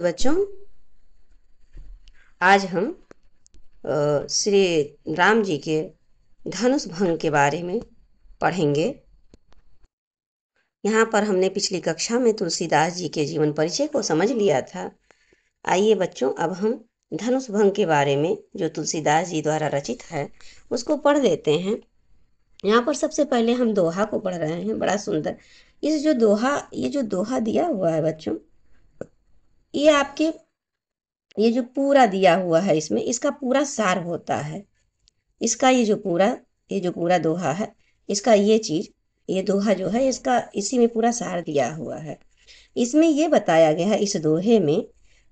बच्चों, आज हम श्री राम जी के धनुष भंग के बारे में पढ़ेंगे। यहाँ पर हमने पिछली कक्षा में तुलसीदास जी के जीवन परिचय को समझ लिया था। आइए बच्चों, अब हम धनुष भंग के बारे में जो तुलसीदास जी द्वारा रचित है उसको पढ़ लेते हैं। यहाँ पर सबसे पहले हम दोहा को पढ़ रहे हैं, बड़ा सुंदर। ये जो दोहा दिया हुआ है बच्चों, ये आपके ये जो पूरा दिया हुआ है इसमें इसका पूरा सार होता है। इसका ये जो पूरा दोहा है, इसका ये दोहा जो है इसका इसी में पूरा सार दिया हुआ है। इसमें ये बताया गया है इस दोहे में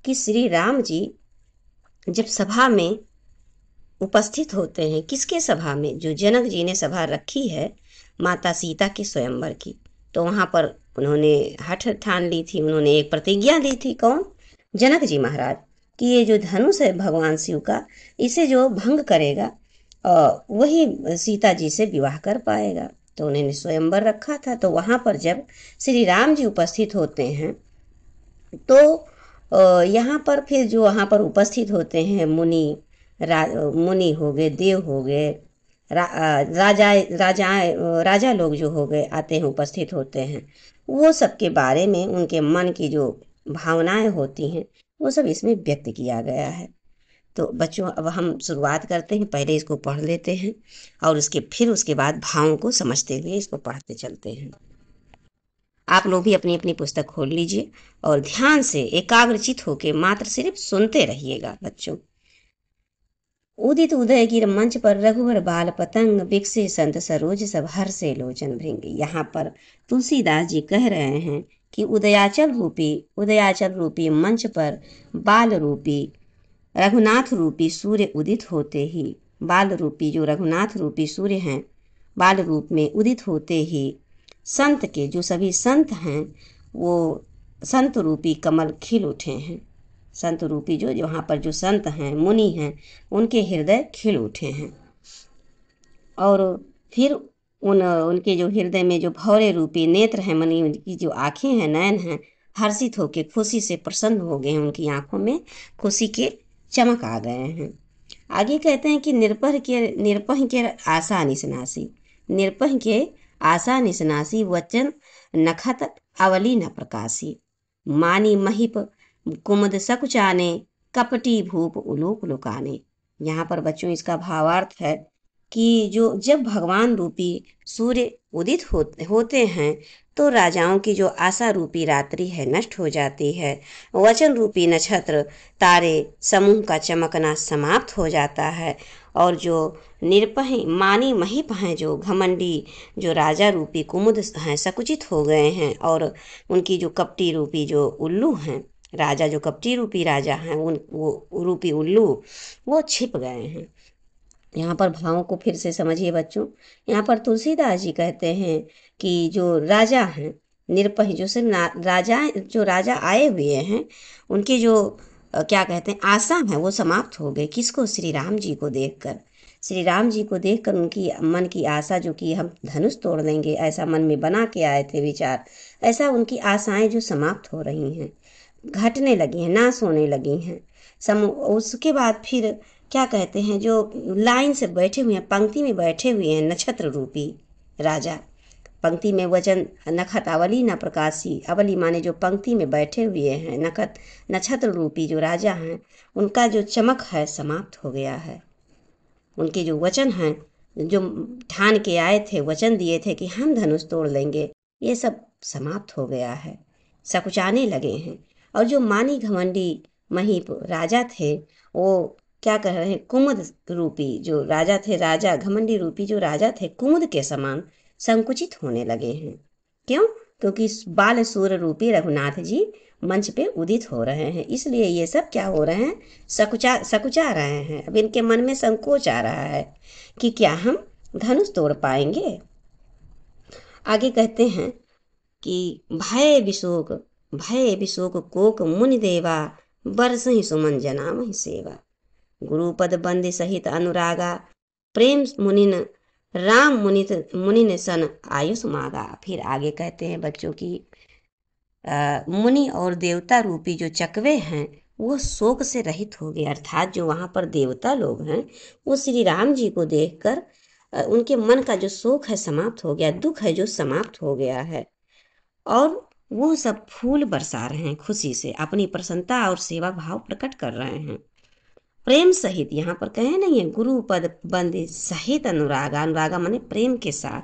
कि श्री राम जी जब सभा में उपस्थित होते हैं, किसके सभा में? जो जनक जी ने सभा रखी है माता सीता के स्वयंवर की, तो वहां पर उन्होंने हठ ठान ली थी, उन्होंने एक प्रतिज्ञा दी थी। कौन? जनक जी महाराज, कि ये जो धनुष है भगवान शिव का, इसे जो भंग करेगा वही सीता जी से विवाह कर पाएगा। तो उन्होंने स्वयंवर रखा था। तो वहां पर जब श्री राम जी उपस्थित होते हैं तो यहाँ पर फिर जो वहाँ पर उपस्थित होते हैं मुनि हो गए, देव हो गए, राजा लोग जो हो गए आते हैं, उपस्थित होते हैं। वो सब के बारे में उनके मन की जो भावनाएं होती हैं वो सब इसमें व्यक्त किया गया है। तो बच्चों, अब हम शुरुआत करते हैं। पहले इसको पढ़ लेते हैं और उसके बाद भावों को समझते हुए इसको पढ़ते चलते हैं। आप लोग भी अपनी अपनी पुस्तक खोल लीजिए और ध्यान से एकाग्रचित होकर मात्र सिर्फ सुनते रहिएगा बच्चों। उदित उदय गिर मंच पर रघुवर बाल पतंग, बिकसे संत सरोज सब हर से लोचन भृंग। यहाँ पर तुलसीदास जी कह रहे हैं कि उदयाचल रूपी मंच पर बाल रूपी रघुनाथ रूपी सूर्य उदित होते ही, बाल रूपी जो रघुनाथ रूपी सूर्य हैं, बाल रूप में उदित होते ही संत के जो सभी संत हैं वो संत रूपी कमल खिल उठे हैं। संत रूपी जो वहाँ पर जो संत हैं, मुनि हैं, उनके हृदय खिल उठे हैं। और फिर उनके जो हृदय में जो भौरे रूपी नेत्र हैं, मनी उनकी जो आँखें हैं, नयन हैं, हर्षित होकर खुशी से प्रसन्न हो गए हैं। उनकी आंखों में खुशी के चमक आ गए हैं। आगे कहते हैं कि निरपह के आशा निसनासी, निरपह के आशा निसनासी, वचन नखत अवली न प्रकाशी, मानी महिप कुमुद सकुचाने, कपटी भूप उलोक लुकाने। यहाँ पर बच्चों इसका भावार्थ है कि जो जब भगवान रूपी सूर्य उदित होते हैं तो राजाओं की जो आशा रूपी रात्रि है नष्ट हो जाती है। वचन रूपी नक्षत्र तारे समूह का चमकना समाप्त हो जाता है। और जो निरपह मानी महिप हैं, जो घमंडी जो राजा रूपी कुमुद हैं, सकुचित हो गए हैं। और उनकी जो कपटी रूपी जो उल्लू हैं, राजा जो कपटी रूपी राजा हैं, वो रूपी उल्लू वो छिप गए हैं। यहाँ पर भावों को फिर से समझिए बच्चों। यहाँ पर तुलसीदास जी कहते हैं कि जो राजा हैं निरपही, जो सिर्फ राजा आए हुए हैं, उनकी जो क्या कहते हैं आशा है वो समाप्त हो गई। किसको? श्री राम जी को देखकर। श्री राम जी को देखकर उनकी मन की आशा, जो कि हम धनुष तोड़ देंगे ऐसा मन में बना के आए थे विचार, ऐसा उनकी आशाएं जो समाप्त हो रही हैं, घटने लगी हैं, नाश होने लगी हैं। उसके बाद फिर क्या कहते हैं, जो लाइन से बैठे हुए हैं, पंक्ति में बैठे हुए हैं नक्षत्र रूपी राजा, पंक्ति में वचन नखत अवली न प्रकाशी, अवली माने जो पंक्ति में बैठे हुए हैं, नखत नक्षत्र रूपी जो राजा हैं, उनका जो चमक है समाप्त हो गया है। उनके जो वचन हैं, जो ठान के आए थे, वचन दिए थे कि हम धनुष तोड़ लेंगे, ये सब समाप्त हो गया है, सकुचाने लगे हैं। और जो मानी घमंडी महीप राजा थे, वो क्या कह रहे हैं, कुमुद रूपी जो राजा थे, राजा घमंडी रूपी जो राजा थे, कुमुद के समान संकुचित होने लगे हैं। क्यों? क्योंकि बाल सूर्य रूपी रघुनाथ जी मंच पे उदित हो रहे हैं, इसलिए ये सब क्या हो रहे हैं, सकुचा रहे हैं। अब इनके मन में संकोच आ रहा है कि क्या हम धनुष तोड़ पाएंगे। आगे कहते हैं कि भय विशोक कोक मुनि देवा, बरसहि सुमन जनामहि सेवा, गुरुपद बंदे सहित अनुरागा, प्रेम मुनिन राम मुनित मुनिन सन आयुष मागा। फिर आगे कहते हैं बच्चों की मुनि और देवता रूपी जो चकवे हैं वो शोक से रहित हो गए, अर्थात जो वहां पर देवता लोग हैं वो श्री राम जी को देखकर उनके मन का जो शोक है समाप्त हो गया, दुख है जो समाप्त हो गया है। और वो सब फूल बरसा रहे हैं, खुशी से अपनी प्रसन्नता और सेवा भाव प्रकट कर रहे हैं। प्रेम सहित, यहाँ पर कहे नहीं है, गुरु पद बंदे सहित अनुरागा, अनुरागा माने प्रेम के साथ,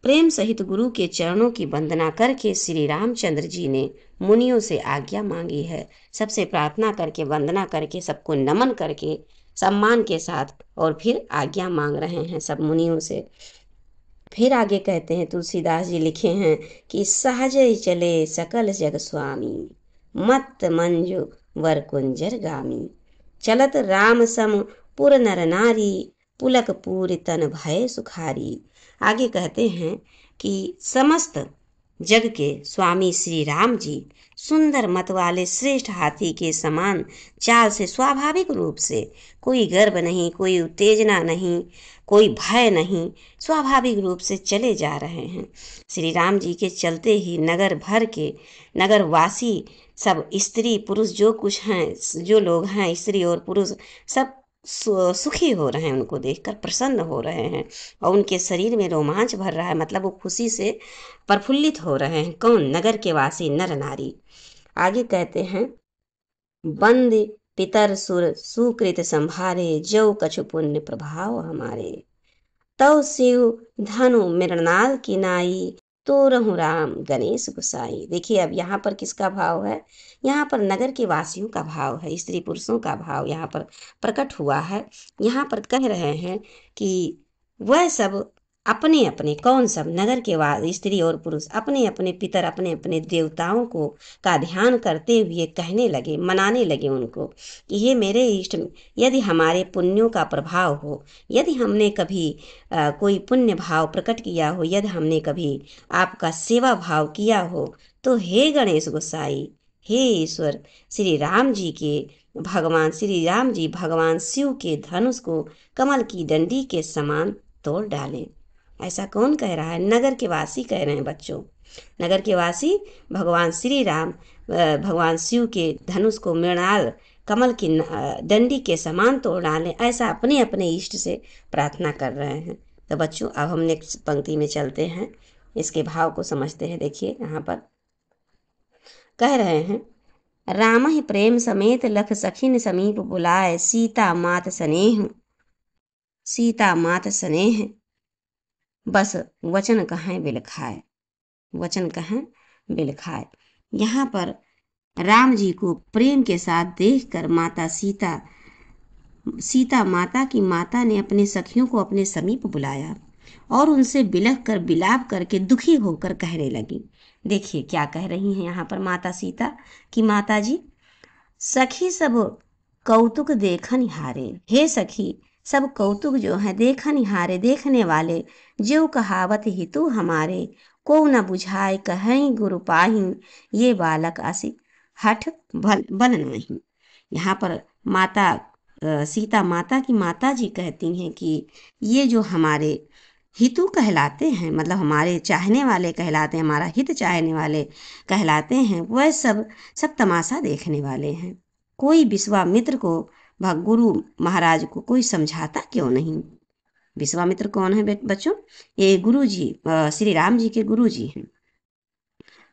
प्रेम सहित गुरु के चरणों की वंदना करके श्री रामचंद्र जी ने मुनियों से आज्ञा मांगी है। सबसे प्रार्थना करके, वंदना करके, सबको नमन करके, सम्मान के साथ, और फिर आज्ञा मांग रहे हैं सब मुनियों से। फिर आगे कहते हैं, तुलसीदास जी लिखे हैं कि सहज चले सकल जग स्वामी, मत मंजु वर कुंजर गामी, चलत राम सम पुर नर नारी, पुलक पूरी तन भय सुखारी। आगे कहते हैं कि समस्त जग के स्वामी श्री राम जी सुंदर मत वाले श्रेष्ठ हाथी के समान चाल से, स्वाभाविक रूप से, कोई गर्व नहीं, कोई उत्तेजना नहीं, कोई भय नहीं, स्वाभाविक रूप से चले जा रहे हैं। श्री राम जी के चलते ही नगर भर के नगरवासी सब, स्त्री पुरुष जो कुछ हैं, जो लोग हैं स्त्री और पुरुष, सब सुखी हो रहे हैं, उनको देखकर प्रसन्न हो रहे हैं, और उनके शरीर में रोमांच भर रहा है, मतलब वो खुशी से प्रफुल्लित हो रहे हैं। कौन? नगर के वासी नर नारी। आगे कहते हैं, बंद पितर सुर सुकृत संभारे, जो कछु पुण्य प्रभाव हमारे, तव शिव धनु मृणाल की नाई, तो रहु राम गणेश गुसाई। देखिए अब यहाँ पर किसका भाव है? यहाँ पर नगर के वासियों का भाव है, स्त्री पुरुषों का भाव यहाँ पर प्रकट हुआ है। यहाँ पर कह रहे हैं कि वह सब अपने अपने, कौन सब? नगर के स्त्री और पुरुष अपने अपने पितर, अपने अपने देवताओं को का ध्यान करते हुए कहने लगे, मनाने लगे उनको कि हे मेरे इष्ट, यदि हमारे पुण्यों का प्रभाव हो, यदि हमने कभी कोई पुण्य भाव प्रकट किया हो, यदि हमने कभी आपका सेवा भाव किया हो, तो हे गणेश गोसाई, हे ईश्वर, श्री राम जी के भगवान श्री राम जी भगवान शिव के धनुष को कमल की डंडी के समान तोड़ डालें। ऐसा कौन कह रहा है? नगर के वासी कह रहे हैं बच्चों। नगर के वासी भगवान श्री राम भगवान शिव के धनुष को मृणाल कमल की डंडी के समान तोड़ डालें, ऐसा अपने अपने इष्ट से प्रार्थना कर रहे हैं। तो बच्चों अब हम नेक्स्ट पंक्ति में चलते हैं, इसके भाव को समझते हैं। देखिए यहाँ पर कह रहे हैं, राम ही प्रेम समेत लख सखिन समीप बुलाए, सीता मात स्नेह, सीता मात स्नेह, बस वचन कहें बिलखाए, वचन कहें बिलखाए। यहाँ पर राम जी को प्रेम के साथ देखकर माता सीता, सीता माता की माता ने अपने सखियों को अपने समीप बुलाया और उनसे बिलख कर, बिलाप करके, दुखी होकर कहने लगी। देखिए क्या कह रही हैं यहाँ पर माता सीता कि माता जी, सखी सब कौतुक देखन हारे, हे सखी सब कौतुक जो है देखन हारे, देखने वाले, जो कहावत हितु हमारे, को न बुझाए कहीं गुरु पाही, ये बालक आसि हठ बल नहीं। यहाँ पर माता सीता माता की माता जी कहती हैं कि ये जो हमारे हितु कहलाते हैं, मतलब हमारे चाहने वाले कहलाते हैं, हमारा हित चाहने वाले कहलाते हैं, वह सब सब तमाशा देखने वाले हैं। कोई विश्वामित्र को, गुरु महाराज को कोई समझाता क्यों नहीं? विश्वामित्र कौन है बच्चों? ये गुरु जी, श्री राम जी के गुरु जी हैं।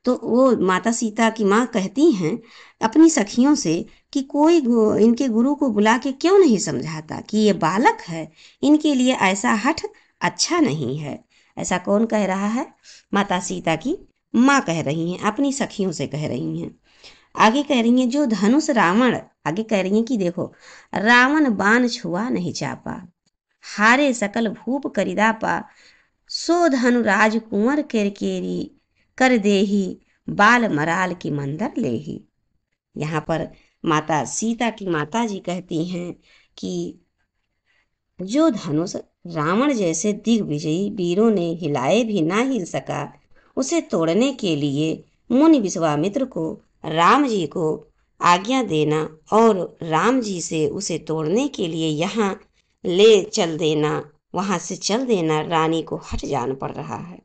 तो वो माता सीता की माँ कहती हैं अपनी सखियों से कि कोई इनके गुरु को बुला के क्यों नहीं समझाता कि ये बालक है, इनके लिए ऐसा हठ अच्छा नहीं है। ऐसा कौन कह रहा है? माता सीता की माँ कह रही हैं, अपनी सखियों से कह रही हैं। आगे कह रही हैं, जो धनुष रावण, आगे कह रही हैं कि देखो, रावण बाण छुआ नहीं चापा, हारे सकल भूप करिदापा, सो धनु राज कुंवर केरकेरी, कर देही बाल मराल की मंदर लेही। यहाँ पर माता सीता की माता जी कहती हैं कि जो धनुष रावण जैसे दिग्विजयी वीरों ने हिलाए भी ना हिल सका, उसे तोड़ने के लिए मुनि विश्वामित्र को राम जी को आज्ञा देना और राम जी से उसे तोड़ने के लिए यहाँ ले चल देना, वहाँ से चल देना, रानी को हट जाना पड़ रहा है।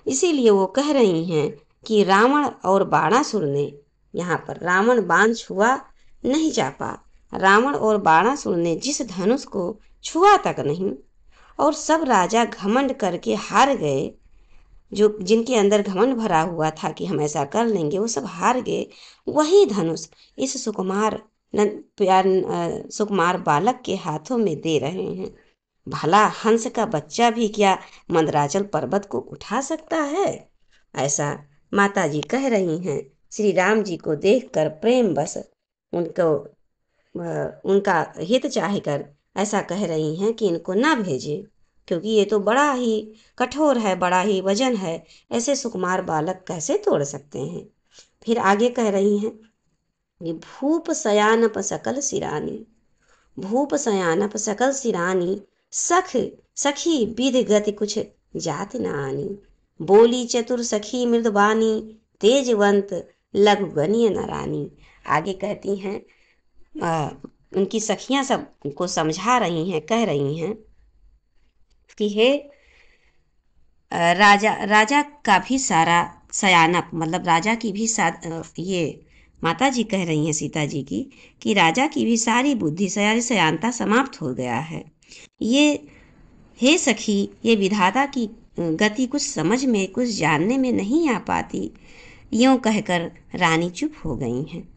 इसीलिए वो कह रही हैं कि रावण और बाणासुर ने, यहाँ पर रावण बाण छुआ नहीं चापा, रावण और बाणासुर ने जिस धनुष को छुआ तक नहीं, और सब राजा घमंड करके हार गए, जो जिनके अंदर घमंड भरा हुआ था कि हम ऐसा कर लेंगे, वो सब हार गए। वही धनुष इस सुकुमार बालक के हाथों में दे रहे हैं। भला हंस का बच्चा भी क्या मंदराचल पर्वत को उठा सकता है? ऐसा माता जी कह रही हैं। श्री राम जी को देखकर प्रेम बस उनको उनका हित चाहकर ऐसा कह रही हैं कि इनको ना भेजे, क्योंकि ये तो बड़ा ही कठोर है, बड़ा ही वजन है, ऐसे सुकुमार बालक कैसे तोड़ सकते हैं। फिर आगे कह रही हैं कि भूप सयानप सकल सिरानी, भूप सयानप सकल सिरानी, सख सखी विधि गति कुछ जाति न आनी, बोली चतुर सखी मृदबानी, तेजवंत लघु गणिय न रानी। आगे कहती हैं, उनकी सखियां सब को समझा रही हैं, कह रही हैं कि हे राजा, राजा का भी सारा सयानप, मतलब राजा की भी ये माता जी कह रही हैं सीता जी की, कि राजा की भी सारी बुद्धि, सारी सयानता समाप्त हो गया है। ये हे सखी, ये विधाता की गति कुछ समझ में, कुछ जानने में नहीं आ पाती। यूं कहकर रानी चुप हो गई हैं।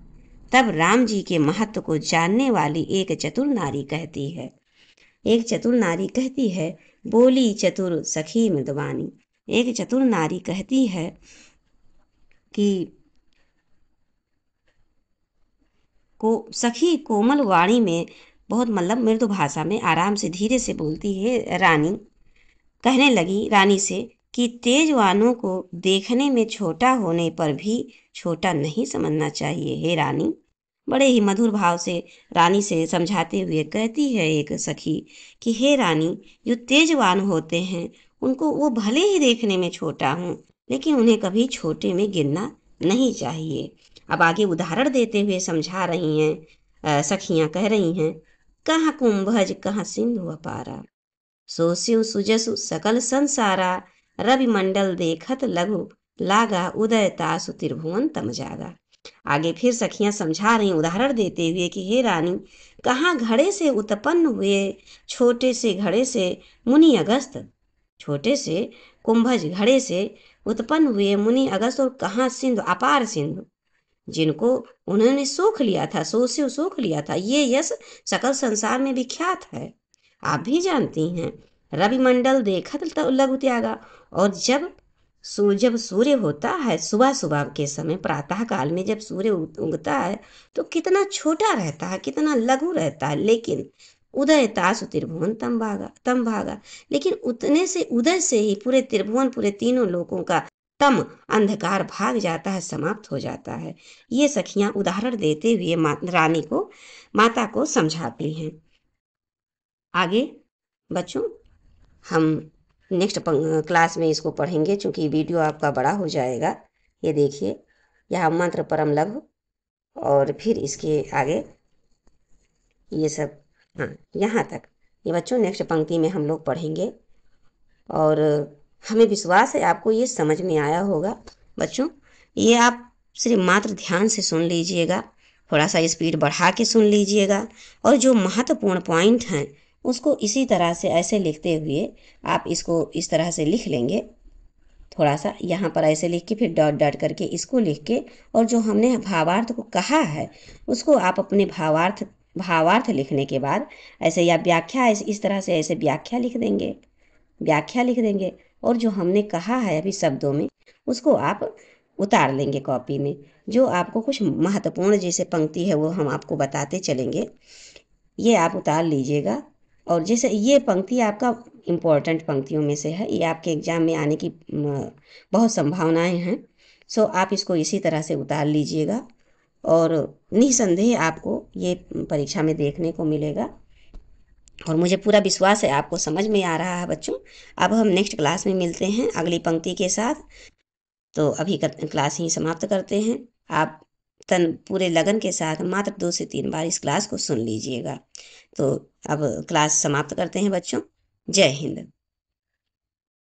तब राम जी के महत्व को जानने वाली एक चतुर नारी कहती है, एक चतुर नारी कहती है, बोली चतुर सखी मृदवानी। एक चतुर नारी कहती है कि सखी कोमल वाणी में, बहुत मतलब मृदु भाषा में, आराम से धीरे से बोलती है रानी। कहने लगी रानी से कि तेजवानों को देखने में छोटा होने पर भी छोटा नहीं समझना चाहिए। हे रानी, बड़े ही मधुर भाव से रानी से समझाते हुए कहती है एक सखी कि हे रानी, जो तेजवान होते हैं उनको, वो भले ही देखने में छोटा हों, लेकिन उन्हें कभी छोटे में गिनना नहीं चाहिए। अब आगे उदाहरण देते हुए समझा रही हैं सखियां, कह रही हैं, कहाँ कुंभज कहाँ सिंधु अपारा, सो शिव सुजसु सकल संसारा, रवि मंडल देखत लघु लागा, उदय तासु त्रिभुवन तम जागा। आगे फिर सखियां समझा रही उदाहरण देते हुए कि हे रानी, कहाँ घड़े से उत्पन्न हुए छोटे से घड़े से मुनि अगस्त, छोटे से कुंभज घड़े से उत्पन्न हुए मुनि अगस्त, और कहाँ सिंधु, अपार सिंधु, जिनको उन्होंने सोख लिया था, सोशिव सोख लिया था। ये यश सकल संसार में विख्यात है, आप भी जानती हैं। रवि मंडल देखत लघु त्यागा, और जब सूर्य होता है सुबह सुबह के समय, प्रातः काल में जब सूर्य उगता है तो कितना छोटा रहता है, कितना लघु रहता है, लेकिन उदय तासु त्रिभुवन तम भागा, लेकिन उतने से उदय से ही पूरे त्रिभुवन, पूरे तीनों लोकों का तम अंधकार भाग जाता है, समाप्त हो जाता है। ये सखियां उदाहरण देते हुए रानी को, माता को समझाती हैं। आगे बच्चों, हम नेक्स्ट क्लास में इसको पढ़ेंगे, चूँकि वीडियो आपका बड़ा हो जाएगा। ये देखिए, यह मंत्र परम लघु, और फिर इसके आगे ये सब, हाँ यहाँ तक ये बच्चों नेक्स्ट पंक्ति में हम लोग पढ़ेंगे। और हमें विश्वास है आपको ये समझ में आया होगा। बच्चों, ये आप सिर्फ मात्र ध्यान से सुन लीजिएगा, थोड़ा सा स्पीड बढ़ा के सुन लीजिएगा, और जो महत्वपूर्ण पॉइंट हैं उसको इसी तरह से ऐसे लिखते हुए आप इसको इस तरह से लिख लेंगे, थोड़ा सा यहाँ पर ऐसे लिख के फिर डॉट डॉट करके इसको लिख के, और जो हमने भावार्थ को कहा है उसको आप अपने भावार्थ लिखने के बाद ऐसे, या व्याख्या इस तरह से ऐसे व्याख्या लिख देंगे, व्याख्या लिख देंगे, और जो हमने कहा है अभी शब्दों में उसको आप उतार लेंगे कॉपी में। जो आपको कुछ महत्वपूर्ण जैसे पंक्ति है वो हम आपको बताते चलेंगे, ये आप उतार लीजिएगा। और जैसे ये पंक्ति आपका इम्पोर्टेंट पंक्तियों में से है, ये आपके एग्जाम में आने की बहुत संभावनाएं हैं। सो आप इसको इसी तरह से उतार लीजिएगा, और निसंदेह आपको ये परीक्षा में देखने को मिलेगा। और मुझे पूरा विश्वास है आपको समझ में आ रहा है बच्चों। अब हम नेक्स्ट क्लास में मिलते हैं अगली पंक्ति के साथ। तो अभी क्लास ही समाप्त करते हैं। आप पूरे लगन के साथ मात्र 2 से 3 बार इस क्लास को सुन लीजिएगा। तो अब क्लास समाप्त करते हैं बच्चों। जय हिंद।